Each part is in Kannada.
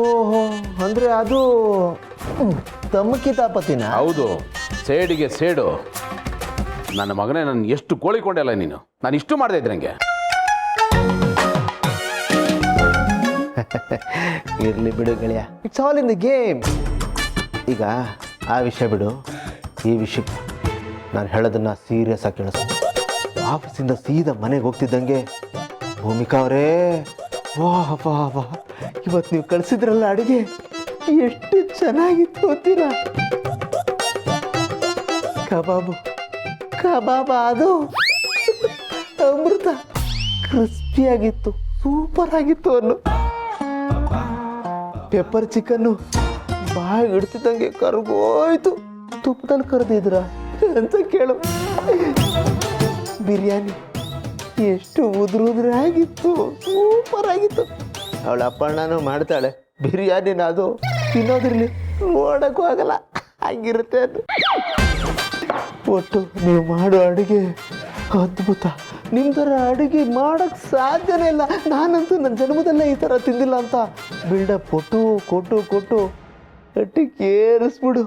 ಓಹೋ, ಅಂದರೆ ಅದು ತಮ್ಮ ಕಿತಾಪತಿನ? ಹೌದು, ಸೇಡಿಗೆ ಸೇಡು. ನನ್ನ ಮಗನೇ, ನಾನು ಎಷ್ಟು ಕೋಳಿಕೊಂಡೆಲ್ಲ ನೀನು. ನಾನು ಇಷ್ಟು ಮಾಡದೇ ಇದ್ದೆ ನನಗೆ. ಇರಲಿ ಬಿಡು ಗೆಳೆಯ, it's all in the game. ಈಗ ಆ ವಿಷಯ ಬಿಡು, ಈ ವಿಷಯಕ್ಕೆ ನಾನು ಹೇಳೋದನ್ನು ಸೀರಿಯಸ್ ಆಗಿ ಕೇಳಿಸ್. ಆಫೀಸಿಂದ ಸೀದಾ ಮನೆಗೆ ಹೋಗ್ತಿದ್ದಂಗೆ, ಭೂಮಿಕಾ ಅವರೇ, ವಾಹ್ ವಾಹ್ ವಾಹ್, ಇವತ್ತು ನೀವು ಕಳಿಸಿದ್ರಲ್ಲ ಅಡುಗೆ ಎಷ್ಟು ಚೆನ್ನಾಗಿತ್ತು ಅಂತೀರಾ? ಕಬಾಬ ಅದು ಅಮೃತ, ಕ್ರಿಸ್ಪಿಯಾಗಿತ್ತು, ಸೂಪರ್ ಆಗಿತ್ತು ಅನ್ನು. ಪೆಪ್ಪರ್ ಚಿಕನ್ನು ಬಾಯಿಗೆ ಇಡ್ತಿದ್ದಂಗೆ ಕರ್ಗೋಯ್ತು. ತುಪ್ಪದಲ್ಲಿ ಕರೆದಿದ್ರ ಅಂತ ಕೇಳು. ಬಿರಿಯಾನಿ ಎಷ್ಟು ಉದುರಾಗಿತ್ತು, ಸೂಪರ್ ಆಗಿತ್ತು. ಅವಳ ಅಪ್ಪಣ್ಣನೂ ಮಾಡ್ತಾಳೆ ಬಿರಿಯಾನಿನ, ಅದು ತಿನ್ನೋದಿರಲಿ, ನೋಡೋಕ್ಕೂ ಆಗಲ್ಲ, ಹಂಗಿರುತ್ತೆ ಅದು. ಒಟ್ಟು ನೀವು ಮಾಡೋ ಅಡುಗೆ ಅದ್ಭುತ. ನಿಮ್ಮ ಥರ ಅಡುಗೆ ಮಾಡೋಕ್ಕೆ ಸಾಧ್ಯನೇ ಇಲ್ಲ. ನಾನಂತೂ ನನ್ನ ಜನ್ಮದಲ್ಲೇ ಈ ಥರ ತಿಂದಿಲ್ಲ ಅಂತ ಬಿಲ್ಡಪ್ ಕೊಟ್ಟು ಏರಿಸ್ಬಿಡು.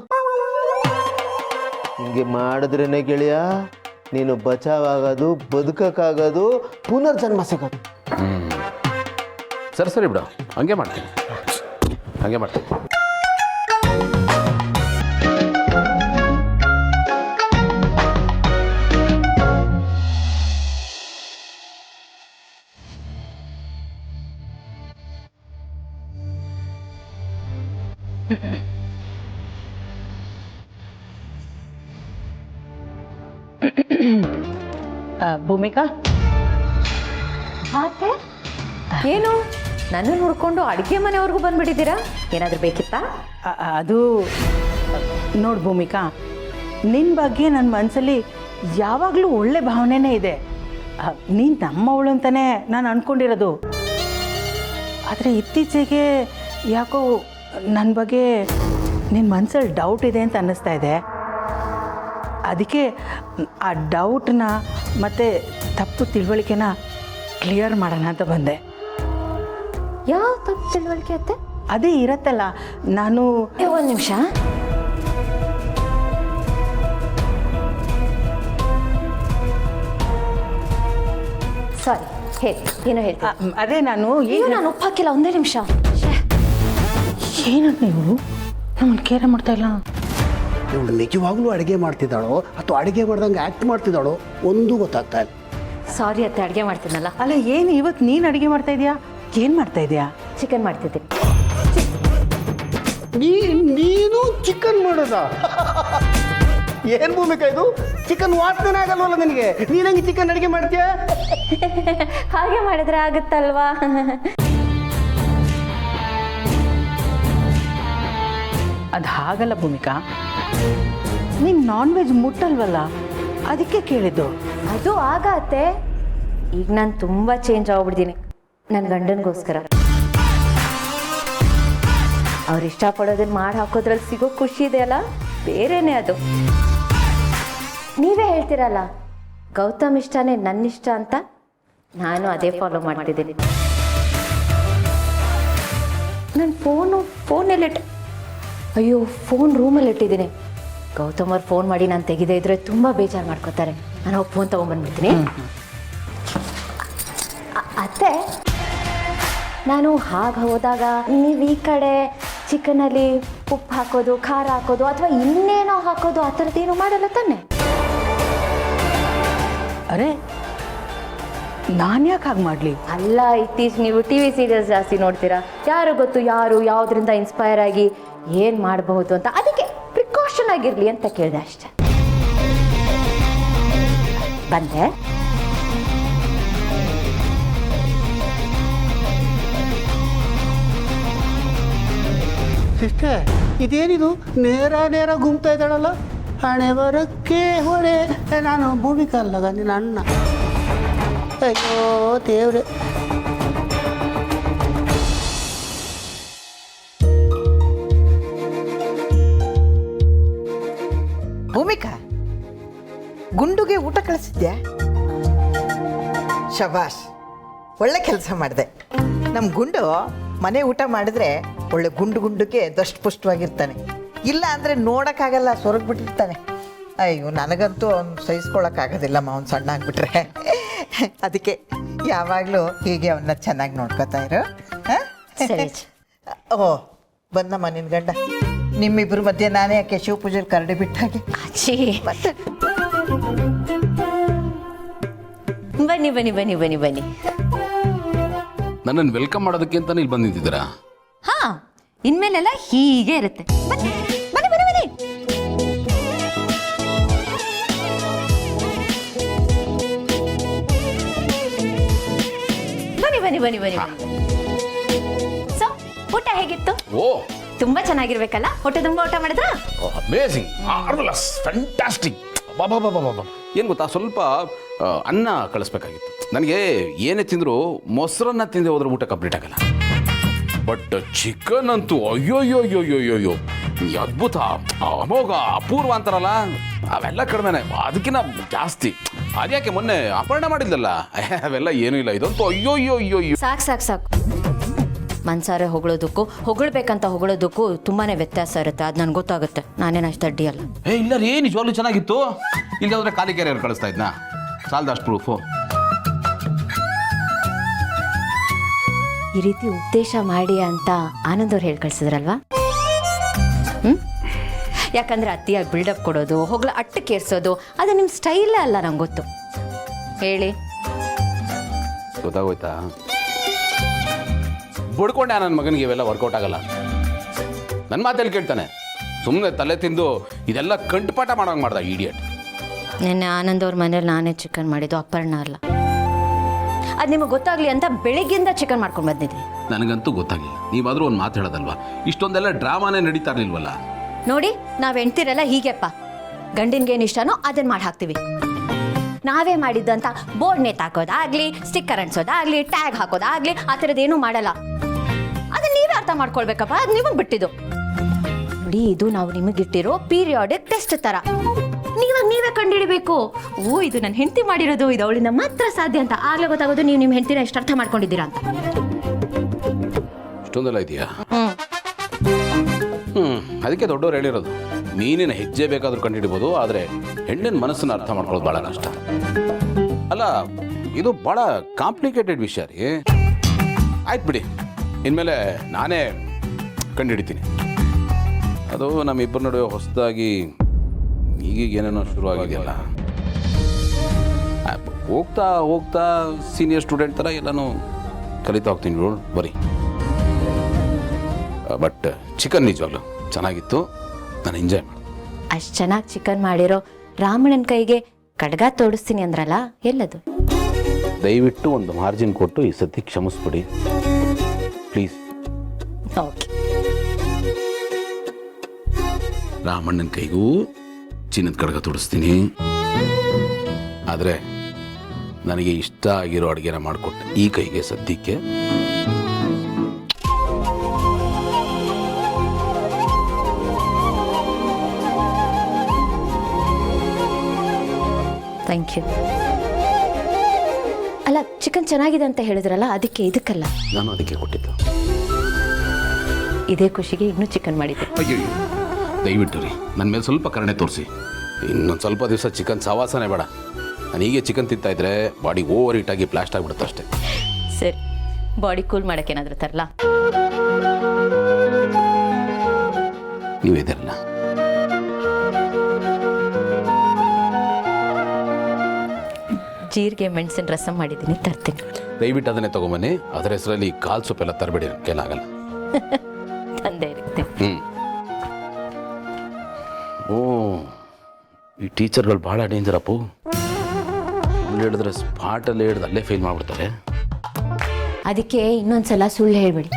ಹಿಂಗೆ ಮಾಡಿದ್ರೇನೆ ಗೆಳೆಯ ನೀನು ಬಚಾವಾಗೋದು, ಬದುಕಕ್ಕಾಗೋದು, ಪುನರ್ಜನ್ಮ ಸಿಗೋದು. ಸರಿ ಬಿಡು, ಹಂಗೆ ಮಾಡ್ತೀನಿ. ಭೂಮಿಕಾ, ಮತ್ತೆ ಏನು ನನ್ನ ನೋಡ್ಕೊಂಡು ಅಡುಗೆ ಮನೆವರೆಗೂ ಬಂದ್ಬಿಟ್ಟಿದ್ದೀರಾ? ಏನಾದರೂ ಬೇಕಿತ್ತಾ? ಅದು ನೋಡು ಭೂಮಿಕಾ, ನಿನ್ನ ಬಗ್ಗೆ ನನ್ನ ಮನಸ್ಸಲ್ಲಿ ಯಾವಾಗಲೂ ಒಳ್ಳೆ ಭಾವನೆನೇ ಇದೆ. ನೀನು ನಮ್ಮವಳು ಅಂತಲೇ ನಾನು ಅಂದ್ಕೊಂಡಿರೋದು. ಆದರೆ ಇತ್ತೀಚೆಗೆ ಯಾಕೋ ನನ್ನ ಬಗ್ಗೆ ನಿನ್ನ ಮನಸ್ಸಲ್ಲಿ ಡೌಟ್ ಇದೆ ಅಂತ ಅನ್ನಿಸ್ತಾ ಇದೆ. ಅದಕ್ಕೆ ಆ ಡೌಟನ್ನ ಮತ್ತು ತಪ್ಪು ತಿಳುವಳಿಕೆನ ಕ್ಲಿಯರ್ ಮಾಡೋಣ ಅಂತ ಬಂದೆ. ಯಾವ ತಪ್ಪು ತಿಳುವಳಿಕೆ ಅತ್ತೆ? ಅದೇ ಇರತ್ತಲ್ಲ, ನಾನು ಒಂದು ನಿಮಿಷ. ಸಾರಿ, ಏನೋ ಹೇಳ್ತೀನಿ. ಅದೇ ನಾನು ನಾನು ಒಪ್ಪಾಕಿಲ್ಲ, ಒಂದೇ ನಿಮಿಷ. ಏನಂತ ನೀವು ನಮ್ಮನ್ನು ಕೇರ ಮಾಡ್ತಾ ಇಲ್ಲ? ಇವಳು ನಿಜವಾಗ್ಲೂ ಅಡುಗೆ ಮಾಡ್ತಿದ್ದಾಳೋ ಅಥವಾ ಅಡುಗೆ ಮಾಡ್ದಂಗೆ ಆ್ಯಕ್ಟ್ ಮಾಡ್ತಿದ್ದಾಳೋ ಒಂದೂ ಗೊತ್ತಾಗ್ತಾ ಇಲ್ಲ. ಸಾರಿ ಅತ್ತೆ, ಅಡುಗೆ ಮಾಡ್ತೀನಲ್ಲ. ಅಲ್ಲ, ಏನು ಇವತ್ತು ನೀನು ಅಡುಗೆ ಮಾಡ್ತಾ ಇದೆಯಾ? ಏನು ಮಾಡ್ತಾ ಇದೆಯಾ? ಚಿಕನ್ ಮಾಡ್ತಿದ್ದೀನಿ. ನೀನು ಚಿಕನ್ ಮಾಡೋದ? ಏನು ಭೂಮಿಕಾ ಇದು? ಚಿಕನ್ ವಾಸನೆ ಆಗಲ್ವಲ್ಲ ನಿನಗೆ? ನೀನಂಗೆ ಚಿಕನ್ ಅಡುಗೆ ಮಾಡ್ತೀಯಾ? ಹಾಗೆ ಮಾಡಿದ್ರೆ ಆಗುತ್ತಲ್ವಾ? ಅದು ಹಾಗಲ್ಲ ಭೂಮಿಕಾ, ನೀನು ನಾನ್ ವೆಜ್ ಮುಟ್ಟಲ್ವಲ್ಲ, ಅದಕ್ಕೆ ಕೇಳಿದ್ದು. ಅದು ಆಗತ್ತೆ. ಈಗ ನಾನು ತುಂಬ ಚೇಂಜ್ ಆಗ್ಬಿಡ್ತೀನಿ ನನ್ನ ಗಂಡನಿಗೋಸ್ಕರ. ಅವ್ರು ಇಷ್ಟಪಡೋದನ್ನ ಮಾಡಿ ಹಾಕೋದ್ರಲ್ಲಿ ಸಿಗೋ ಖುಷಿ ಇದೆಯಲ್ಲ, ಬೇರೆನೇ ಅದು. ನೀವೇ ಹೇಳ್ತೀರಲ್ಲ, ಗೌತಮ್ ಇಷ್ಟನೇ ನನ್ನಿಷ್ಟ ಅಂತ, ನಾನು ಅದೇ ಫಾಲೋ ಮಾಡ್ತಿದ್ದೀನಿ. ನನ್ನ ಫೋನಲ್ಲಿಟ್ಟು, ಅಯ್ಯೋ, ಫೋನ್ ರೂಮಲ್ಲಿ ಇಟ್ಟಿದ್ದೀನಿ. ಗೌತಮ್ ಅವ್ರು ಫೋನ್ ಮಾಡಿ ನಾನು ತೆಗೆದೇ ಇದ್ರೆ ತುಂಬ ಬೇಜಾರು ಮಾಡ್ಕೋತಾರೆ. ನಾನು ಹೋಗಿ ಫೋನ್ ತೊಗೊಂಡ್ಬಂದ್ಬಿಡ್ತೀನಿ. ಅತ್ತೆ, ನಾನು ಹಾಗೆ ಹೋದಾಗ ನೀವು ಈ ಕಡೆ ಚಿಕನಲ್ಲಿ ಉಪ್ಪು ಹಾಕೋದು, ಖಾರ ಹಾಕೋದು ಅಥವಾ ಇನ್ನೇನೋ ಹಾಕೋದು ಆ ಥರದ್ದೇನು ಮಾಡಲ್ಲ ತಾನೆ? ಅರೆ, ನಾನು ಯಾಕೆ ಹಾಗೆ ಮಾಡಲಿ? ಅಲ್ಲ, ಇತ್ತೀಚೆಗೆ ನೀವು ಟಿ ವಿ ಸೀರಿಯಲ್ಸ್ ಜಾಸ್ತಿ ನೋಡ್ತೀರಾ. ಯಾರು ಗೊತ್ತು ಯಾರು ಯಾವುದರಿಂದ ಇನ್ಸ್ಪೈರ್ ಆಗಿ ಏನು ಮಾಡಬಹುದು ಅಂತ, ಅದಕ್ಕೆ ಪ್ರಿಕಾಷನ್ ಆಗಿರಲಿ ಅಂತ ಕೇಳಿದೆ ಅಷ್ಟೆ. ಬಂದೆ. ಸಿಸ್ಟರ್, ಇದೇನಿದು ನೇರ ಗುಮ್ತಾ ಇದ್ದಾಳಲ್ಲ? ಹಣೆ ಬರಕ್ಕೆ ಹೊಳೆ. ನಾನು ಭೂಮಿಕಾ ಅಲ್ಲಗ, ನಿನ್ನ ಅಣ್ಣ. ಅಯ್ಯೋ ದೇವ್ರೆ. ಭೂಮಿಕಾ, ಗುಂಡುಗೆ ಊಟ ಕಳಿಸಿದ್ಯಾ? ಶಬಾಷ್, ಒಳ್ಳೆ ಕೆಲಸ ಮಾಡಿದೆ. ನಮ್ಮ ಗುಂಡು ಮನೆ ಊಟ ಮಾಡಿದ್ರೆ ಒಳ್ಳೆ ಗುಂಡು ಗುಂಡುಗೆ ದಷ್ಟಪುಷ್ಟವಾಗಿರ್ತಾನೆ. ಇಲ್ಲ ಅಂದರೆ ನೋಡೋಕ್ಕಾಗಲ್ಲ, ಸೊರಗ್ಬಿಟ್ಟಿರ್ತಾನೆ. ಅಯ್ಯೋ ನನಗಂತೂ ಅವ್ನು ಸಹಿಸ್ಕೊಳಕ್ಕಾಗೋದಿಲ್ಲಮ್ಮ, ಅವ್ನು ಸಣ್ಣ ಆಗಿಬಿಟ್ರೆ. ಅದಕ್ಕೆ ಯಾವಾಗಲೂ ಹೀಗೆ ಅವನ್ನ ಚೆನ್ನಾಗಿ ನೋಡ್ಕೊತಾ ಇರು. ಹಾಂ ಸರಿ. ಓ ಬಂದಮ್ಮ ನಿನ್ನ ಗಂಡ. ನಿಮ್ಮಿಬ್ಬರ ಮಧ್ಯೆ ನಾನೇ ಯಾಕೆ ಶಿವ ಪೂಜೆಲಿ ಕರಡಿ ಬಿಟ್ಟ ಹಾಗೆ. ಆಚಿ ಮತ್ತೆ ಬನ್ನಿ ಬನ್ನಿ ಬನ್ನಿ ಬನ್ನಿ ಬನ್ನಿ. ನನ್ನನ್ನು ವೆಲ್ಕಮ್ ಮಾಡೋದಕ್ಕೆ ಅಂತಾನೆ ಇಲ್ಲಿ ಬಂದಿದ್ದೀರಾ? ಹಾ, ಇನ್ಮೇಲೆಲ್ಲ ಹೀಗೆ ಇರುತ್ತೆ. ಬನ್ನಿ ಬನ್ನಿ ಬನ್ನಿ ಬನ್ನಿ. ಬನ್ನಿ ಬನ್ನಿ ಬನ್ನಿ ಬನ್ನಿ. ಸೊ ಊಟ ಹೇಗಿತ್ತು? ಓ ತುಂಬಾ ಚೆನ್ನಾಗಿರ್ಬೇಕಲ್ಲ? ಹೊಟ್ಟೆ ತುಂಬಾ ಊಟ ಮಾಡಿದ್ರಾ? Amazing, marvellous, fantastic. ಏನು ಗೊತ್ತಾ, ಸ್ವಲ್ಪ ಅನ್ನ ಕಳಿಸ್ಬೇಕಾಗಿತ್ತು. ನನಗೆ ಏನೇ ತಿಂದರೂ ಮೊಸರನ್ನ ತಿಂದೆ ಹೋದ್ರೆ ಊಟ ಕಂಪ್ಲೀಟ್ ಆಗಲ್ಲ. ಬಟ್ ಚಿಕನ್ ಅಂತೂ ಅಯ್ಯೋಯ್ಯೋಯ್ಯೋಯ್ಯೋಯ್ಯೋ, ಅದ್ಭುತ, ಅಮೋಘ, ಅಪೂರ್ವ ಅಂತಾರಲ್ಲ, ಅವೆಲ್ಲ ಕಡಿಮೆನೆ, ಅದಕ್ಕಿಂತ ಜಾಸ್ತಿ. ಅದ್ಯಾಕೆ ಮೊನ್ನೆ ಅಪರ್ಣ ಮಾಡಿದ್ಲಲ್ಲ, ಅವೆಲ್ಲ ಏನೂ ಇಲ್ಲ. ಇದಂತೂ ಅಯ್ಯೋಯ್ಯೋಯ್ಯೋಯ್ಯೋ. ಸಾಕು ಸಾಕು ಸಾಕು. ಮನ್ಸಾರೆ ಹೊಗಳೋದಕ್ಕೂ ಹೊಗಳ್ಬೇಕಂತ ಹೊಗಳೋದಕ್ಕೂ ತುಂಬಾನೇ ವ್ಯತ್ಯಾಸ ಇರುತ್ತೆ. ಅದು ನನಗೆ ಗೊತ್ತಾಗುತ್ತೆ. ನಾನೇನು ಅಷ್ಟು ಅಡ್ಡಿ ಅಲ್ಲ. ಇಲ್ಲ ರೀ, ನಿಜವಾಗ್ಲೂ ಚೆನ್ನಾಗಿತ್ತು. ಇಲ್ಲಾಂದ್ರೆ ಖಾಲಿ ಕೆರೆ ಕಳಿಸ್ತಾ ಇದ್ನಾ? ಸಾಲದಷ್ಟು ಪ್ರೂಫು. ಈ ರೀತಿ ಉಪದೇಶ ಮಾಡಿ ಅಂತ ಆನಂದ್ ಅವ್ರು ಹೇಳಿ ಕಳ್ಸಿದ್ರಲ್ವಾ? ಯಾಕಂದ್ರೆ ಅತಿಯಾಗಿ ಬಿಲ್ಡಪ್ ಕೊಡೋದು, ಹೊಗಳ ಅಟ್ಟಕ್ಕೇರ್ಸೋದು ಅದು ನಿಮ್ಮ ಸ್ಟೈಲೇ ಅಲ್ಲ, ನಂಗೆ ಗೊತ್ತು. ಹೇಳಿ. ಗೊತ್ತಾಗೋಯ್ತಾ? ಬಡ್ಕೊಂಡೆ ನನ್ನ ಮಗನಿಗೆ ಇವೆಲ್ಲ ವರ್ಕೌಟ್ ಆಗಲ್ಲ. ನನ್ನ ಮಾತಲ್ಲಿ ಕೇಳ್ತಾನೆ, ಸುಮ್ಮನೆ ತಲೆ ತಿಂದು ಇದೆಲ್ಲ ಕಂಠಪಾಠ ಮಾಡೋಂಗೆ ಮಾಡ್ದ ಇಡಿಯಟ್. ನಿನ್ನೆ ಆನಂದ್ ಅವ್ರ ಮನೇಲಿ ನಾನೇ ಚಿಕನ್ ಮಾಡಿದ್ದು, ಅಪರ್ಣ ಅಲ್ಲ. ಅದು ನಿಮಗೆ ಗೊತ್ತಾಗ್ಲಿ ಅಂತ ಬೆಳಿಗ್ಗೆಯಿಂದ ಚಿಕನ್ ಮಾಡ್ಕೊಂಡು ಬಂದಿದ್ದೆ. ನನಗಂತೂ ಗೊತ್ತಾಗಿಲ್ಲ. ನೀವಾದರೂ ಒಂದು ಮಾತು ಹೇಳೋದಲ್ವಾ? ಇಷ್ಟೊಂದೆಲ್ಲ ಡ್ರಾಮಾನೇ ನಡೀತಾ ಇರಲಿಲ್ವಲ್ಲ? ನೋಡಿ, ನಾವು ಹೆಣ್ತಿರಲ್ಲ ಹೀಗೆಪ್ಪ, ಗಂಡಿನ್ಗೇನು ಇಷ್ಟನೋ ಅದನ್ನ ಮಾಡಿ ಹಾಕ್ತೀವಿ. ನಾವೇ ಮಾಡಿದ್ದಂತ ಬೋರ್ಡ್ ನೇತಾಕೋದಾಗ್ಲಿ, ಸ್ಟಿಕ್ಕರ್ ಅಂಟಿಸೋದಾಗ್ಲಿ, ಟ್ಯಾಗ್ ಹಾಕೋದಾಗ್ಲಿ ಆ ಥರದ್ದೇನೂ ಮಾಡಲ್ಲ. ಅದನ್ನ ನೀವೇ ಅರ್ಥ ಮಾಡ್ಕೊಳ್ಬೇಕಪ್ಪ, ಅದು ನಿಮಗೆ ಬಿಟ್ಟಿದ್ದು. ನೋಡಿ, ಇದು ನಾವು ನಿಮಗಿಟ್ಟಿರೋ ಪೀರಿಯಾಡಿಕ್ ಟೆಸ್ಟ್ ಥರ. ನೀವೇ ಕಂಡುಹಿಡಬೇಕು. ಓ, ಇದು ನನ್ನ ಹೆಂಡತಿ ಮಾಡಿರೋದು, ಇದು ಅವಳಿಂದ ಮಾತ್ರ ಸಾಧ್ಯ ಅಂತ. ಆಗ್ಲೇ ಗೊತ್ತಾಗೋದು ನೀವು ನಿಮ್ಮ ಹೆಂಡತಿನ ಎಷ್ಟು ಅರ್ಥ ಮಾಡ್ಕೊಂಡಿದ್ದೀರಾ ಅಂತ. ಇಷ್ಟೊಂದೆಲ್ಲ ಇದೆಯಾ? ಅದಕ್ಕೆ ದೊಡ್ಡವ್ರು ಹೇಳಿರೋದು, ಮೀನಿನ ಹೆಜ್ಜೆ ಬೇಕಾದ್ರೂ ಕಂಡುಹಿಡಿಬೋದು, ಆದರೆ ಹೆಣ್ಣಿನ ಮನಸ್ಸನ್ನು ಅರ್ಥ ಮಾಡ್ಕೊಳ್ಳೋದು ಭಾಳ ಕಷ್ಟ. ಅಲ್ಲ, ಇದು ಭಾಳ ಕಾಂಪ್ಲಿಕೇಟೆಡ್ ವಿಷಯ ರೀ. ಆಯ್ತು ಬಿಡಿ, ಇನ್ಮೇಲೆ ನಾನೇ ಕಂಡುಹಿಡಿತೀನಿ. ಅದು ನಮ್ಮಿಬ್ಬರ ನಡುವೆ ಹೊಸದಾಗಿ ಈಗೀಗ ಏನೇನೋ ಶುರುವಾಗಿದೆಯಲ್ಲ, ಹೋಗ್ತಾ ಹೋಗ್ತಾ ಸೀನಿಯರ್ ಸ್ಟೂಡೆಂಟ್ ಥರ ಎಲ್ಲನೂ ಕಲಿತಾ ಹೋಗ್ತೀನಿ ನೋಡು, ಬರೀ. ಬಟ್ ಚಿಕನ್ ನಿಜವಾಗ್ಲು ಚೆನ್ನಾಗಿತ್ತು, ನಾನು ಎಂಜಾಯ್ ಮಾಡಿದೆ. ಅಷ್ಟು ಚೆನ್ನಾಗಿ ಚಿಕನ್ ಮಾಡಿರೋ ರಾಮಣ್ಣನ ಕೈಗೆ ಕಡ್ಗ ತೋಡಿಸ್ತೀನಿ ಅಂದ್ರಲ್ಲ, ಎಲ್ಲದು? ದಯವಿಟ್ಟು ಒಂದು ಮಾರ್ಜಿನ್ ಕೊಟ್ಟು ಈ ಸತಿ ಕ್ಷಮಿಸ್ಬಿಡಿ ಪ್ಲೀಸ್. ಓಕೆ. ರಾಮಣ್ಣನ ಕೈಗೂ ಚಿನ್ನದ ಕಡ್ಗ ತೋಡಿಸ್ತೀನಿ, ಆದರೆ ನನಗೆ ಇಷ್ಟ ಆಗಿರೋ ಅಡುಗೆನ ಮಾಡಿಕೊಟ್ಟೆ ಈ ಕೈಗೆ ಸದ್ಯಕ್ಕೆ ಥ್ಯಾಂಕ್ ಯು. ಅಲ್ಲ, ಚಿಕನ್ ಚೆನ್ನಾಗಿದೆ ಅಂತ ಹೇಳಿದ್ರಲ್ಲ, ಅದಕ್ಕೆ ಇದಕ್ಕಲ್ಲ, ನಾನು ಅದಕ್ಕೆ ಕೊಟ್ಟಿದ್ದು. ಇದೇ ಖುಷಿಗೆ ಇನ್ನೂ ಚಿಕನ್ ಮಾಡಿದ್ದೆ. ಅಯ್ಯೋ, ದಯವಿಟ್ಟು ರೀ ನನ್ನ ಮೇಲೆ ಸ್ವಲ್ಪ ಕರುಣೆ ತೋರಿಸಿ. ಇನ್ನೊಂದು ಸ್ವಲ್ಪ ದಿವಸ ಚಿಕನ್ ಸವಾಸನೆ ಬೇಡ. ನಾನು ಹೀಗೆ ಚಿಕನ್ ತಿಂತಾ ಇದ್ರೆ ಬಾಡಿ ಓವರ್ ಹೀಟಾಗಿ ಬ್ಲಾಸ್ಟ್ ಆಗಿಬಿಡುತ್ತೆ ಅಷ್ಟೇ. ಸರಿ, ಬಾಡಿ ಕೂಲ್ ಮಾಡೋಕ್ಕೇನಾದರೂ ತರಲ್ಲ? ನೀವಿದಿರಲ್ಲ. ಜೀರಿಗೆ ಮೆಣಸಿನ ರಸಂ ಮಾಡಿದ್ದೀನಿ, ತರ್ತೀನಿ. ದಯವಿಟ್ಟು ಅದನ್ನೇ ತೊಗೊಂಬನ್ನಿ. ಅದರ ಹೆಸರಲ್ಲಿ ಕಾಲು ಸೊಪ್ಪೆಲ್ಲ ತರಬೇಡಿ, ಏನಾಗಲ್ಲ. ತಂದೆ ಇರುತ್ತೆ. ಓ, ಈ ಟೀಚರ್ಗಳು ಭಾಳ ಡೇಂಜರ್ ಅಪ್ಪು. ಹೇಳಿದ್ರೆ ಸ್ಪಾಟಲ್ಲಿ ಹಿಡ್ದು ಅಲ್ಲೇ ಫೇಲ್ ಮಾಡಿಬಿಡ್ತಾರೆ. ಅದಕ್ಕೆ ಇನ್ನೊಂದ್ಸಲ ಸುಳ್ಳು ಹೇಳ್ಬೇಡಿ.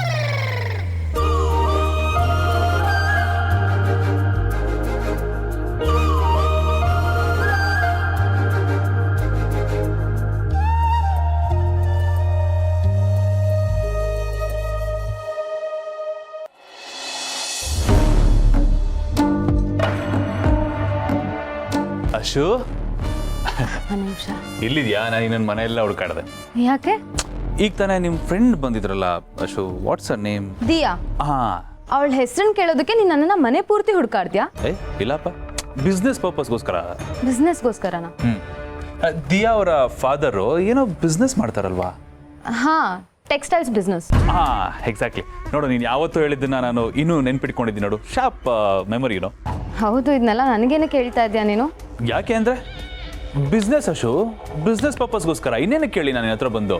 ಅಶು, ಇಲ್ಲಿದ್ಯಾ? ನಾನು ಇನ್ನೊಂದು ಮನೆಯೆಲ್ಲ ಹುಡುಕಾಡ್ದೆ. ಯಾಕೆ? ಈಗ ತಾನೇ ನಿಮ್ಮ ಫ್ರೆಂಡ್ ಬಂದಿದ್ರಲ್ಲ ಅಶು, ವಾಟ್ಸ್ ಅರ್ ನೇಮ್? ದಿಯಾ. ಹಾಂ. ಅವಳ ಹೆಸರನ್ನ ಕೇಳೋದಕ್ಕೆ ನೀನು ನನ್ನನ್ನು ಮನೆ ಪೂರ್ತಿ ಹುಡ್ಕಾಡ್ತೀಯಾ? ಇಲ್ಲಪ್ಪ, ಬಿಸ್ನೆಸ್ ಪರ್ಪಸ್ಗೋಸ್ಕರ. ಬಿಸ್ನೆಸ್ಗೋಸ್ಕರನಾ? ದಿಯಾ ಅವರ ಫಾದರು ಏನೋ ಬಿಸ್ನೆಸ್ ಮಾಡ್ತಾರಲ್ವಾ? ಹಾಂ, ಟೆಕ್ಸ್ಟೈಲ್ಸ್ ಬಿಸ್ನೆಸ್. ಹಾಂ, ಎಕ್ಸಾಕ್ಟ್ಲಿ. ನೋಡು, ನೀನು ಯಾವತ್ತೂ ಹೇಳಿದ್ದನ್ನ ನಾನು ಇನ್ನೂ ನೆನ್ಪಿಟ್ಕೊಂಡಿದ್ದೀನಿ ನೋಡು. ಶಾಪ್ ಮೆಮೊರಿನೋ. ಹೌದು, ಇದನ್ನೆಲ್ಲ ನನಗೇನೆ ಕೇಳ್ತಾ ಇದೆಯಾ ನೀನು? ಯಾಕೆ ಅಂದರೆ ಬಿಸ್ನೆಸ್ ಅಶು, ಬಿಸ್ನೆಸ್ ಪರ್ಪಸ್ಗೋಸ್ಕರ. ಇನ್ನೇನು ಕೇಳಿ ನಾನು ಹತ್ರ ಬಂದು.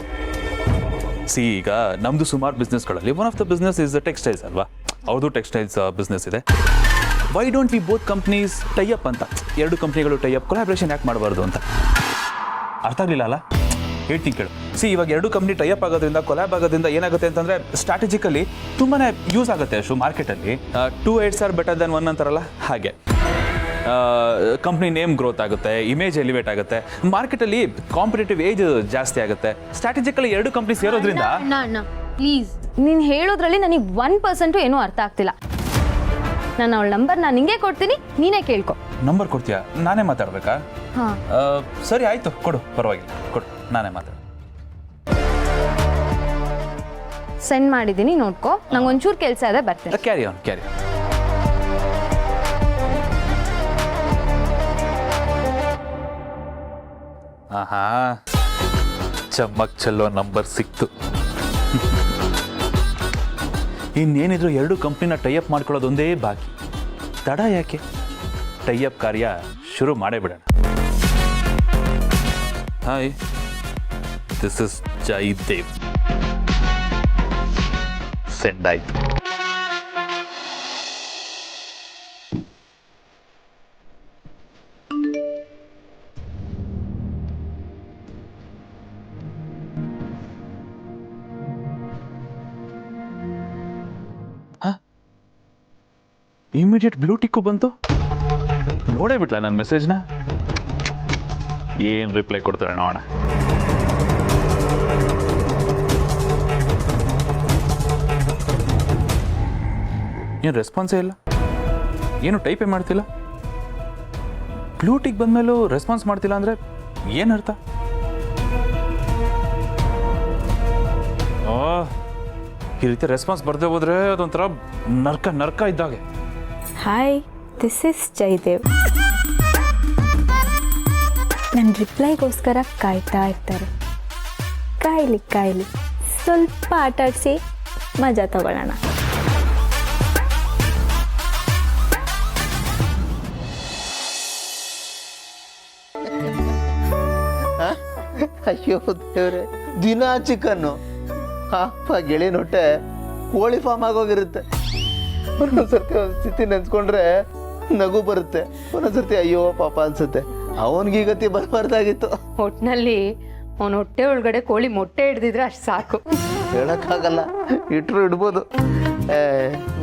ಈಗ ನಮ್ಮದು ಸುಮಾರು ಬಿಸ್ನೆಸ್ಗಳಲ್ಲಿ one of the business is textiles ಅಲ್ವಾ? ಹೌದು, ಟೆಕ್ಸ್ಟೈಲ್ಸ್ ಬಿಸ್ನೆಸ್ ಇದೆ. Why don't we both companies tie up ಅಂತ? ಎರಡು ಕಂಪ್ನಿಗಳು ಟೈಅಪ್, ಕೊಲಾಬ್ರೇಷನ್ ಯಾಕೆ ಮಾಡಬಾರ್ದು ಅಂತ. ಅರ್ಥ ಆಗಲಿಲ್ಲ ಅಲ್ಲ? ಹೇಳ್ತೀನಿ ಕೇಳು. ಇವಾಗ ಎರಡು ಕಂಪ್ನಿ ಟೈಅಪ್ ಆಗೋದ್ರಿಂದ, ಕೊಲಾಬ್ ಆಗೋದ್ರಿಂದ ಏನಾಗುತ್ತೆ ಅಂತಂದರೆ ಸ್ಟ್ರಾಟಜಿಕಲಿ ತುಂಬಾ ಯೂಸ್ ಆಗುತ್ತೆ ಅಶು. ಮಾರ್ಕೆಟಲ್ಲಿ 2 heads are better than 1 ಅಂತಾರಲ್ಲ, ಹಾಗೆ. ಕಂಪ್ನಿ ನೇಮ್ ಗ್ರೋತ್ ಆಗುತ್ತೆ, ಇಮೇಜ್ ಎಲಿವೇಟ್ ಆಗುತ್ತೆ, ಮಾರ್ಕೆಟಲ್ಲಿ ಕಾಂಪಿಟೇಟಿವ್ ಏಜ್ ಜಾಸ್ತಿ ಆಗುತ್ತೆ. ಸ್ಟ್ರಾಟಜಿಕಲಿ ಎರಡು ಕಂಪ್ನಿ ಸೇರೋದ್ರಿಂದ. ಅಣ್ಣ ಪ್ಲೀಸ್, ನೀನು ಹೇಳೋದ್ರಲ್ಲಿ ನನಗೆ 1% ಏನೂ ಅರ್ಥ ಆಗ್ತಿಲ್ಲ. ನಾನು ಅವಳ ನಂಬರ್ ನಾನು ನಿಂಗೆ ಕೊಡ್ತೀನಿ, ನೀನೇ ಕೇಳ್ಕೊ. ನಂಬರ್ ಕೊಡ್ತೀಯಾ? ನಾನೇ ಮಾತಾಡ್ಬೇಕಾ? ಹಾಂ, ಸರಿ ಆಯಿತು, ಕೊಡು, ಪರವಾಗಿಲ್ಲ, ಕೊಡು, ನಾನೇ ಮಾತಾಡ. ಸೆಂಡ್ ಮಾಡಿದ್ದೀನಿ, ನೋಡ್ಕೊ. ನಂಗೆ ಒಂಚೂರು ಕೆಲಸ ಇದೆ, ಬರ್ತೇನೆ. Carry on, carry on. ಆಹಾ, ಚಮ್ಮಕ್ ಚೆಲ್ಲೋ ನಂಬರ್ ಸಿಕ್ತು. ಇನ್ನೇನಿದ್ರು ಎರಡು ಕಂಪ್ನಿನ ಟೈಅಪ್ ಮಾಡ್ಕೊಳ್ಳೋದೊಂದೇ ಬಾಕಿ. ತಡ ಯಾಕೆ? ಟೈಅಪ್ ಕಾರ್ಯ ಶುರು ಮಾಡೇ ಬಿಡೋಣ. Hi, this is Jaidev. Send ಆಯ್ತು. ಇಮಿಡಿಯೇಟ್ ಬ್ಲೂ ಟಿಕ್ಕು ಬಂತು. ನೋಡೇ ಬಿಟ್ಲ ನನ್ನ ಮೆಸೇಜ್ನ. ಏನು ರಿಪ್ಲೈ ಕೊಡ್ತಾರೆ ನೋಡೋಣ. ಏನು ರೆಸ್ಪಾನ್ಸೇ ಇಲ್ಲ, ಏನು ಟೈಪೇ ಮಾಡ್ತಿಲ್ಲ. ಬ್ಲೂ ಟಿಕ್ ಬಂದಮೇಲೂ ರೆಸ್ಪಾನ್ಸ್ ಮಾಡ್ತಿಲ್ಲ ಅಂದರೆ ಏನರ್ಥ? ಈ ರೀತಿ ರೆಸ್ಪಾನ್ಸ್ ಬರ್ದೇ ಹೋದ್ರೆ ಅದೊಂಥರ ನರ್ಕ ನರ್ಕ ಇದ್ದಾಗೆ. Hi, this is Jayadev. ನನ್ನ ರಿಪ್ಲೈಗೋಸ್ಕರ ಕಾಯ್ತಾ ಇರ್ತಾರೆ. ಕಾಯ್ಲಿ ಕಾಯ್ಲಿ, ಸ್ವಲ್ಪ ಆಟಾಡಿಸಿ ಮಜಾ ತಗೊಳ್ಳೋಣ. ಅಯ್ಯೋ ದೇವ್ರೆ, ದಿನ ಚಿಕನ್ನು. ಅಪ್ಪ ಗೆಳೆ ಹೊಟ್ಟೆ ಕೋಳಿ ಫಾರ್ಮ್ ಆಗೋಗಿರುತ್ತೆ. ಒಂದೊಂದ್ಸರ್ತಿ ಒಂದು ಸ್ಥಿತಿ ನೆನ್ಸ್ಕೊಂಡ್ರೆ ನಗು ಬರುತ್ತೆ, ಒಂದೊಂದ್ಸರ್ತಿ ಅಯ್ಯೋ ಪಾಪ ಅನ್ಸುತ್ತೆ. ಅವನಿಗೆ ಈ ಗತಿ ಬರಬಾರ್ದಾಗಿತ್ತು. ಒಟ್ಟಿನಲ್ಲಿ ಅವನ ಹೊಟ್ಟೆ ಒಳಗಡೆ ಕೋಳಿ ಮೊಟ್ಟೆ ಹಿಡ್ದಿದ್ರೆ ಅಷ್ಟು ಸಾಕು. ಹೇಳೋಕ್ಕಾಗಲ್ಲ, ಇಟ್ಟರು ಇಡ್ಬೋದು.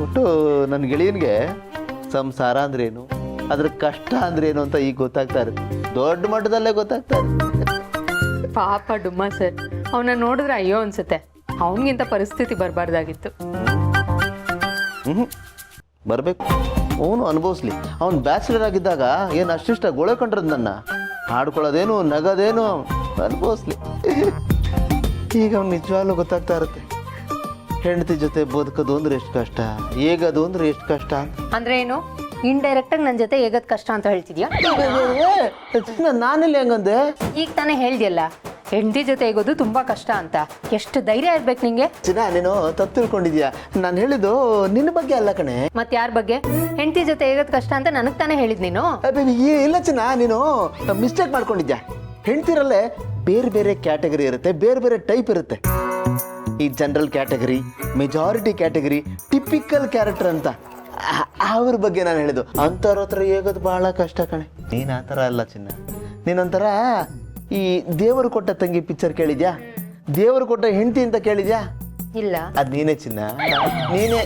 ಒಟ್ಟು ನನ್ನ ಗೆಳೆಯನಿಗೆ ಸಂಸಾರ ಅಂದ್ರೇನು, ಅದ್ರ ಕಷ್ಟ ಅಂದ್ರೇನು ಅಂತ ಈಗ ಗೊತ್ತಾಗ್ತಾ ಇರುತ್ತೆ. ದೊಡ್ಡ ಮಟ್ಟದಲ್ಲೇ ಗೊತ್ತಾಗ್ತಾ ಇರುತ್ತೆ. ಪಾಪ ಡುಮ್ಮ ಸರ್, ಅವನ ನೋಡಿದ್ರೆ ಅಯ್ಯೋ ಅನ್ಸುತ್ತೆ. ಅವನಿಗಿಂತ ಪರಿಸ್ಥಿತಿ ಬರಬಾರ್ದಾಗಿತ್ತು. ಬರಬೇಕು, ಅವನು ಅನುಭವಿಸ್ಲಿ. ಅವ್ನು ಬ್ಯಾಚುಲರ್ ಆಗಿದ್ದಾಗ ಏನು ಅಷ್ಟಿಷ್ಟ ಗೋಳಕೊಂಡ್ರದ್ದು ನನ್ನ ಆಡ್ಕೊಳ್ಳೋದೇನು ನಗೋದೇನು ಅನುಭವಿಸ್ಲಿ. ಈಗ ಅವ್ನು ನಿಜವಾಗ್ಲೂ ಗೊತ್ತಾಗ್ತಾ ಇರುತ್ತೆ, ಹೆಂಡತಿ ಜೊತೆ ಬದುಕೋದು ಅಂದ್ರೆ ಎಷ್ಟು ಕಷ್ಟ, ಹೇಗದು ಅಂದ್ರೆ ಎಷ್ಟು ಕಷ್ಟ ಅಂತ. ಅಂದ್ರೆ ಏನು, ಇಂಡೈರೆಕ್ಟ್ ಆಗಿ ನನ್ನ ಜೊತೆ ಹೇಗದ್ ಕಷ್ಟ ಅಂತ ಹೇಳ್ತಿದ್ಯಾ? ನಾನಿಲ್ಲಿ ಹೆಂಗಂದೆ? ಈಗ ತಾನೇ ಹೇಳ್ದಿಯಲ್ಲ, ಹೆಂಡತಿ ಜೊತೆ ಹೇಗೋದು ತುಂಬಾ ಕಷ್ಟ ಅಂತ. ಎಷ್ಟು ಧೈರ್ಯ ಇರ್ಬೇಕು ನಿಂಗೆ. ಚಿನ್ನ, ನೀನು ತಪ್ಪು ತಿಳ್ಕೊಂಡಿದ್ಯಾ. ನಾನು ಹೇಳಿದ್ದು ನಿನ್ನ ಬಗ್ಗೆ ಅಲ್ಲ ಕಣೆ. ಮತ್ತೆ ಯಾರ ಬಗ್ಗೆ? ಹೆಂಡತಿ ಜೊತೆ ಹೇಗೋದ್ ಕಷ್ಟ ಅಂತ ನನಗ್ ತಾನೇ ಹೇಳಿದ್ ನೀನು. ಇಲ್ಲ ಚಿನ್ನ, ನೀನು ಮಿಸ್ಟೇಕ್ ಮಾಡ್ಕೊಂಡಿದ್ಯಾ. ಹೆಂಡ್ತಿರಲ್ಲೇ ಬೇರೆ ಬೇರೆ ಕ್ಯಾಟಗರಿ ಇರುತ್ತೆ, ಬೇರೆ ಬೇರೆ ಟೈಪ್ ಇರುತ್ತೆ. ಈ general category, majority category, typical character ಅಂತ. ಅವ್ರ ಬಗ್ಗೆ ನಾನು ಹೇಳಿದ್ದು. ಅಂಥವ್ರ ಹತ್ರ ಹೇಗೋದು ಬಹಳ ಕಷ್ಟ ಕಣೆ. ನೀನು ಆ ಥರ ಅಲ್ಲ ಚಿನ್ನ. ನೀನೊಂಥರ ಈ ದೇವರು ಕೊಟ್ಟ ತಂಗಿ ಪಿಕ್ಚರ್ ಕೇಳಿದ್ಯಾ? ದೇವರು ಕೊಟ್ಟ ಹೆಂಡತಿ ಅಂತ ಕೇಳಿದ್ಯಾ? ಇಲ್ಲ. ಅದು ನೀನೇ ಚಿನ್ನ, ನೀನೇ.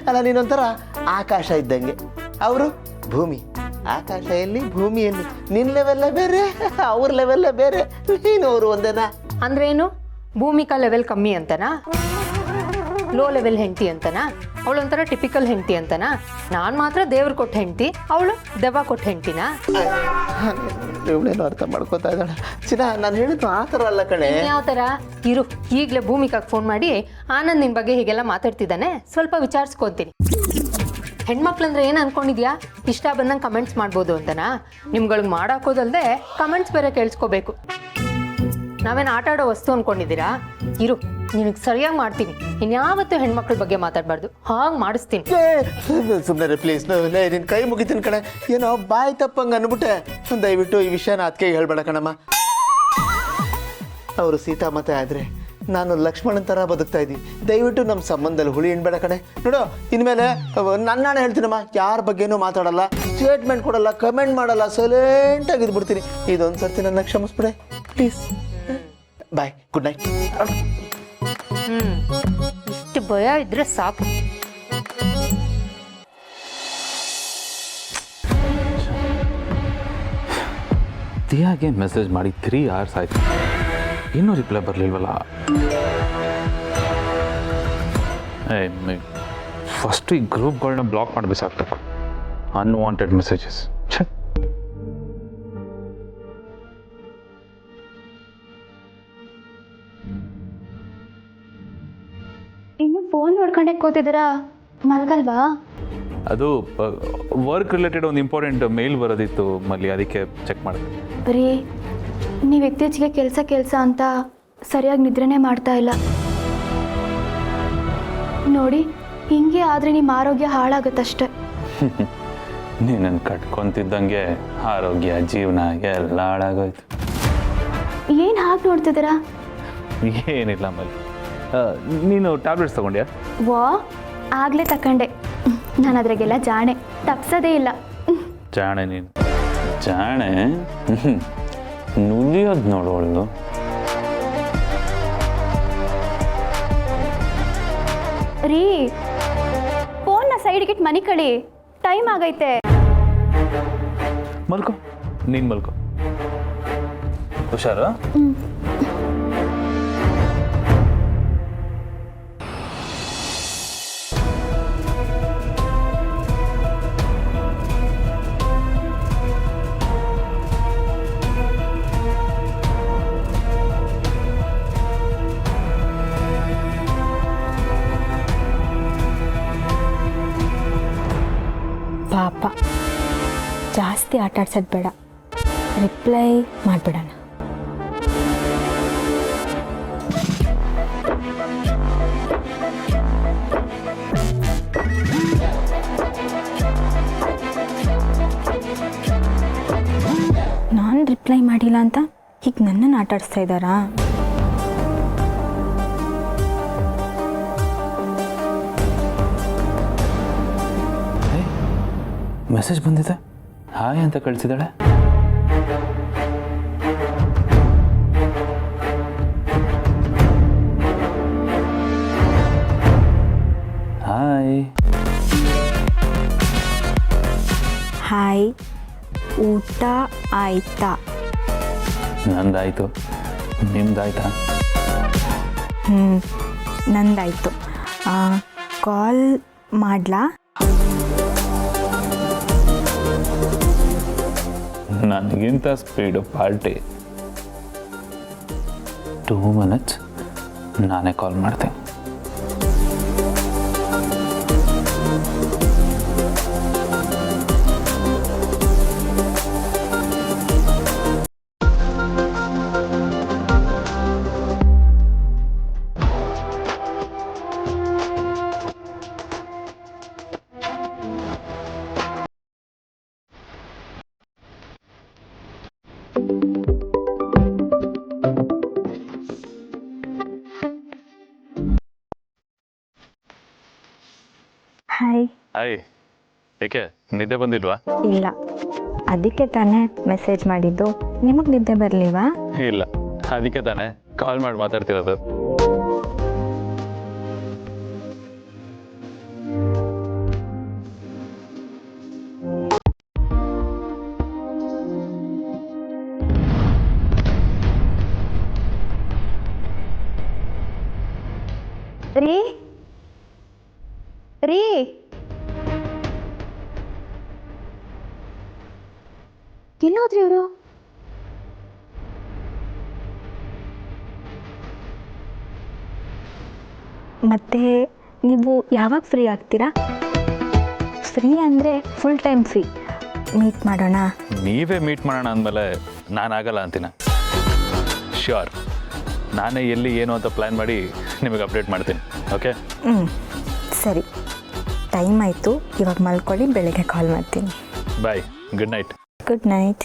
ಅಲ್ಲ, ನೀನೊಂಥರ ಆಕಾಶ ಇದ್ದಂಗೆ, ಅವರು ಭೂಮಿ. ಆಕಾಶ ಎಲ್ಲಿ, ಭೂಮಿ ಎಲ್ಲಿ? ನಿನ್ನ ಲೆವೆಲ್ಲ ಬೇರೆ, ಅವ್ರ ಲೆವೆಲ್ಲ ಬೇರೆ, ನೀನು ಅವರು ಒಂದೇನಾ? ಅಂದ್ರೆ ಏನು, ಭೂಮಿಕಾ ಲೆವೆಲ್ ಕಮ್ಮಿ ಅಂತನಾ? ಲೋ ಲೆವೆಲ್ ಹೆಂಡತಿ ಅಂತನಾ? ಅವಳು ಒಂಥರ ಟಿಪಿಕಲ್ ಹೆಂಡತಿ ಅಂತನಾ? ನಾನು ಮಾತ್ರ ದೇವ್ರು ಕೊಟ್ಟ ಹೆಂಡತಿ, ಅವಳು ದೆವ್ವ ಕೊಟ್ಟ ಹೆಂಡತಿನಾ? ಇವಳೇನು ಅರ್ಥ ಮಾಡ್ಕೋತಾ ಇದ್ದಾಳೆ. ಚಿನ್ನ, ನಾನು ಹೇಳಿದ್ದು ಆ ಥರ ಅಲ್ಲ ಕಣೆ. ಯಾವ ಥರ? ಇರು, ಈಗಲೇ ಭೂಮಿಕಾಗೆ ಫೋನ್ ಮಾಡಿ ಆನಂದ್ ನಿನ್ನ ಬಗ್ಗೆ ಹೀಗೆಲ್ಲ ಮಾತಾಡ್ತಿದ್ದಾನೆ, ಸ್ವಲ್ಪ ವಿಚಾರಿಸ್ಕೊತೀನಿ. ಹೆಣ್ಮಕ್ಳಂದ್ರೆ ಏನು ಅನ್ಕೊಂಡಿದ್ಯಾ? ಇಷ್ಟ ಬಂದಂಗೆ ಕಮೆಂಟ್ಸ್ ಮಾಡ್ಬೋದು ಅಂತನಾ? ನಿಮ್ಗಳಿಗೆ ಮಾಡಾಕೋದಲ್ದೆ ಕಮೆಂಟ್ಸ್ ಬೇರೆ ಕೇಳಿಸ್ಕೋಬೇಕು. ನಾವೇನು ಆಟ ಆಡೋ ವಸ್ತು ಅನ್ಕೊಂಡಿದ್ದೀರಾ? ಇರು, ನಿನಗೆ ಸರಿಯಾಗಿ ಮಾಡ್ತೀನಿ. ಇನ್ಯಾವತ್ತೂ ಹೆಣ್ಮಕ್ಳ ಬಗ್ಗೆ ಮಾತಾಡಬಾರ್ದು, ಹಾಗೆ ಮಾಡಿಸ್ತೀನಿ. ಸುಮ್ಮನೆ ಪ್ಲೀಸ್, ನಿನ್ನ ಕೈ ಮುಗಿತೀನಿ ಕಣೆ. ಏನೋ ಬಾಯ್ ತಪ್ಪಂಗೆ ಅಂದ್ಬಿಟ್ಟೆ. ದಯವಿಟ್ಟು ಈ ವಿಷಯನ ಅದಕ್ಕೆ ಹೇಳ್ಬೇಡ ಕಣಮ್ಮ. ಅವರು ಸೀತಾ ಮತ್ತೆ ಆದರೆ ನಾನು ಲಕ್ಷ್ಮಣನ ಥರ ಬದುಕ್ತಾ ಇದ್ದೀನಿ. ದಯವಿಟ್ಟು ನಮ್ಮ ಸಂಬಂಧದಲ್ಲಿ ಹುಳಿ ಇಣ್ಬೇಡ ಕಣೆ. ನೋಡು, ಇನ್ಮೇಲೆ ನನ್ನ ಹೇಳ್ತೀನಮ್ಮ, ಯಾರ ಬಗ್ಗೆನೂ ಮಾತಾಡಲ್ಲ, ಸ್ಟೇಟ್ಮೆಂಟ್ ಕೊಡಲ್ಲ, ಕಮೆಂಟ್ ಮಾಡಲ್ಲ, ಸೈಲೆಂಟಾಗಿ ಇದ್ಬಿಡ್ತೀನಿ. ಇದೊಂದು ಸರ್ತಿ ನನ್ನ ಕ್ಷಮಿಸ್ಬಿಡೆ ಪ್ಲೀಸ್. Bye, good night. ಇಷ್ಟು ಭಯ ಇದ್ರೆ ಸಾಕು. ದಿಯಾಗೆ ಮೆಸೇಜ್ ಮಾಡಿ 3 hours ಆಯ್ತು, ಇನ್ನೂ ರಿಪ್ಲೈ ಬರಲಿಲ್ವಲ್ಲ. ಫಸ್ಟ್ ಈ ಗ್ರೂಪ್ಗಳನ್ನ ಬ್ಲಾಕ್ ಮಾಡಬೇಕಾಗ್ತದೆ. Unwanted messages. ಇನ್ನು ಫೋನ್ ನೋಡ್ಕೊಂಡೆ ಕೂತಿದ್ದೀರಾ, ಮಲ್ಗಲ್ವಾ? ಅದು ವರ್ಕ್ ರಿಲೇಟೆಡ್ ಒಂದು ಇಂಪಾರ್ಟೆಂಟ್ ಮೇಲ್ ಬರೋದಿತ್ತು ಮಲ್ಲಿ, ಅದಕ್ಕೆ ಚೆಕ್ ಮಾಡಿದೆ. ಬರೀ ನೀವು ಇತ್ತೀಚೆಗೆ ಕೆಲಸ ಅಂತ ಸರಿಯಾಗಿ ನಿದ್ರೆನೇ ಮಾಡ್ತಾ ಇಲ್ಲ ನೋಡಿ. ಹಿಂಗೆ ಆದರೆ ನಿಮ್ಮ ಆರೋಗ್ಯ ಹಾಳಾಗುತ್ತಷ್ಟೆ. ನೀನನ್ನು ಕಟ್ಕೊಂತಿದ್ದಂಗೆ ಆರೋಗ್ಯ ಜೀವನ ಎಲ್ಲ ಹಾಳಾಗೋಯ್ತು. ಏನು ಹಾಗೆ ನೋಡ್ತಿದ್ದೀರಾ? ಏನಿಲ್ಲ ಮಲ್ಲಿ, ನೀನು ಟ್ಯಾಬ್ಲೆಟ್ಸ್ ತಗೊಂಡ್ಯಾ? ವಾ, ಆಗಲೇ ತಕೊಂಡೆ. ನಾನು ಅದ್ರಾಗೆಲ್ಲ ಜಾಣೆ, ತಪ್ಸೋದೇ ಇಲ್ಲ. ಜಾಣೆ ನೀನು, ಜಾಣೆ. ನುಲಿಯೋದು ನೋಡೋಳು. ರೀ, ಫೋನ್ನ ಸೈಡ್ಗಿಟ್ಟು ಮನೆ ಕಳಿ, ಟೈಮ್ ಆಗೈತೆ. ಮಲ್ಕೋ, ನೀನು ಮಲ್ಕೋ, ಹುಷಾರು. ಪಾಪ, ಜಾಸ್ತಿ ಆಟ ಆಡ್ಸೋದು ಬೇಡ, ರಿಪ್ಲೈ ಮಾಡಿಬಿಡೋಣ. ನಾನು ರಿಪ್ಲೈ ಮಾಡಿಲ್ಲ ಅಂತ ಈಗ ನನ್ನನ್ನು ಆಟ ಆಡಿಸ್ತಾ ಇದ್ದಾರಾ? ಮೆಸೇಜ್ ಬಂದಿದೆ, ಹಾಯ್ ಅಂತ ಕಳಿಸಿದಾಳೆ. ಹಾಯ್. ಹಾಯ್, ಊಟ ಆಯ್ತಾ? ನಂದಾಯ್ತು, ನಿಮ್ದಾಯ್ತಾ? ನಂದಾಯ್ತು. ಕಾಲ್ ಮಾಡ್ಲಾ? ನನಗಿಂತ ಸ್ಪೀಡು ಪಾರ್ಟಿ. 2 minutes, ನಾನೇ ಕಾಲ್ ಮಾಡ್ತೀನಿ. ಹಾಯ್. ಹಾಯ್, ಏಕೆ ನಿದ್ದೆ ಬಂದಿಲ್ವಾ? ಇಲ್ಲ, ಅದಕ್ಕೆ ತಾನೇ ಮೆಸೇಜ್ ಮಾಡಿದ್ದು. ನಿಮಗೆ ನಿದ್ದೆ ಬರಲಿವಾ? ಇಲ್ಲ, ಅದಕ್ಕೆ ತಾನೇ ಕಾಲ್ ಮಾಡಿ ಮಾತಾಡ್ತಿರೋದು. ರೀ, ರೀ ಎಲ್ಲೋದ್ರಿ ಇವರು? ಮತ್ತೆ ನೀವು ಯಾವಾಗ ಫ್ರೀ ಆಗ್ತೀರಾ? ಫ್ರೀ ಅಂದರೆ ಫುಲ್ ಟೈಮ್ ಫ್ರೀ. ಮೀಟ್ ಮಾಡೋಣ. ನೀವೇ ಮೀಟ್ ಮಾಡೋಣ ಅಂದಮೇಲೆ ನಾನು ಆಗಲ್ಲ ಅಂತೀನ. ಶ್ಯೂರ್, ನಾನೇ ಎಲ್ಲಿ ಏನು ಅಂತ ಪ್ಲ್ಯಾನ್ ಮಾಡಿ ನಿಮಗೆ ಅಪ್ಡೇಟ್ ಮಾಡ್ತೀನಿ. ಓಕೆ? ಸರಿ, ಟೈಮ್ ಆಯಿತು, ಇವಾಗ ಮಲ್ಕೊಳ್ಳಿ, ಬೆಳಗ್ಗೆ ಕಾಲ್ ಮಾಡ್ತೀನಿ. ಬಾಯ್, ಗುಡ್ ನೈಟ್. Good night.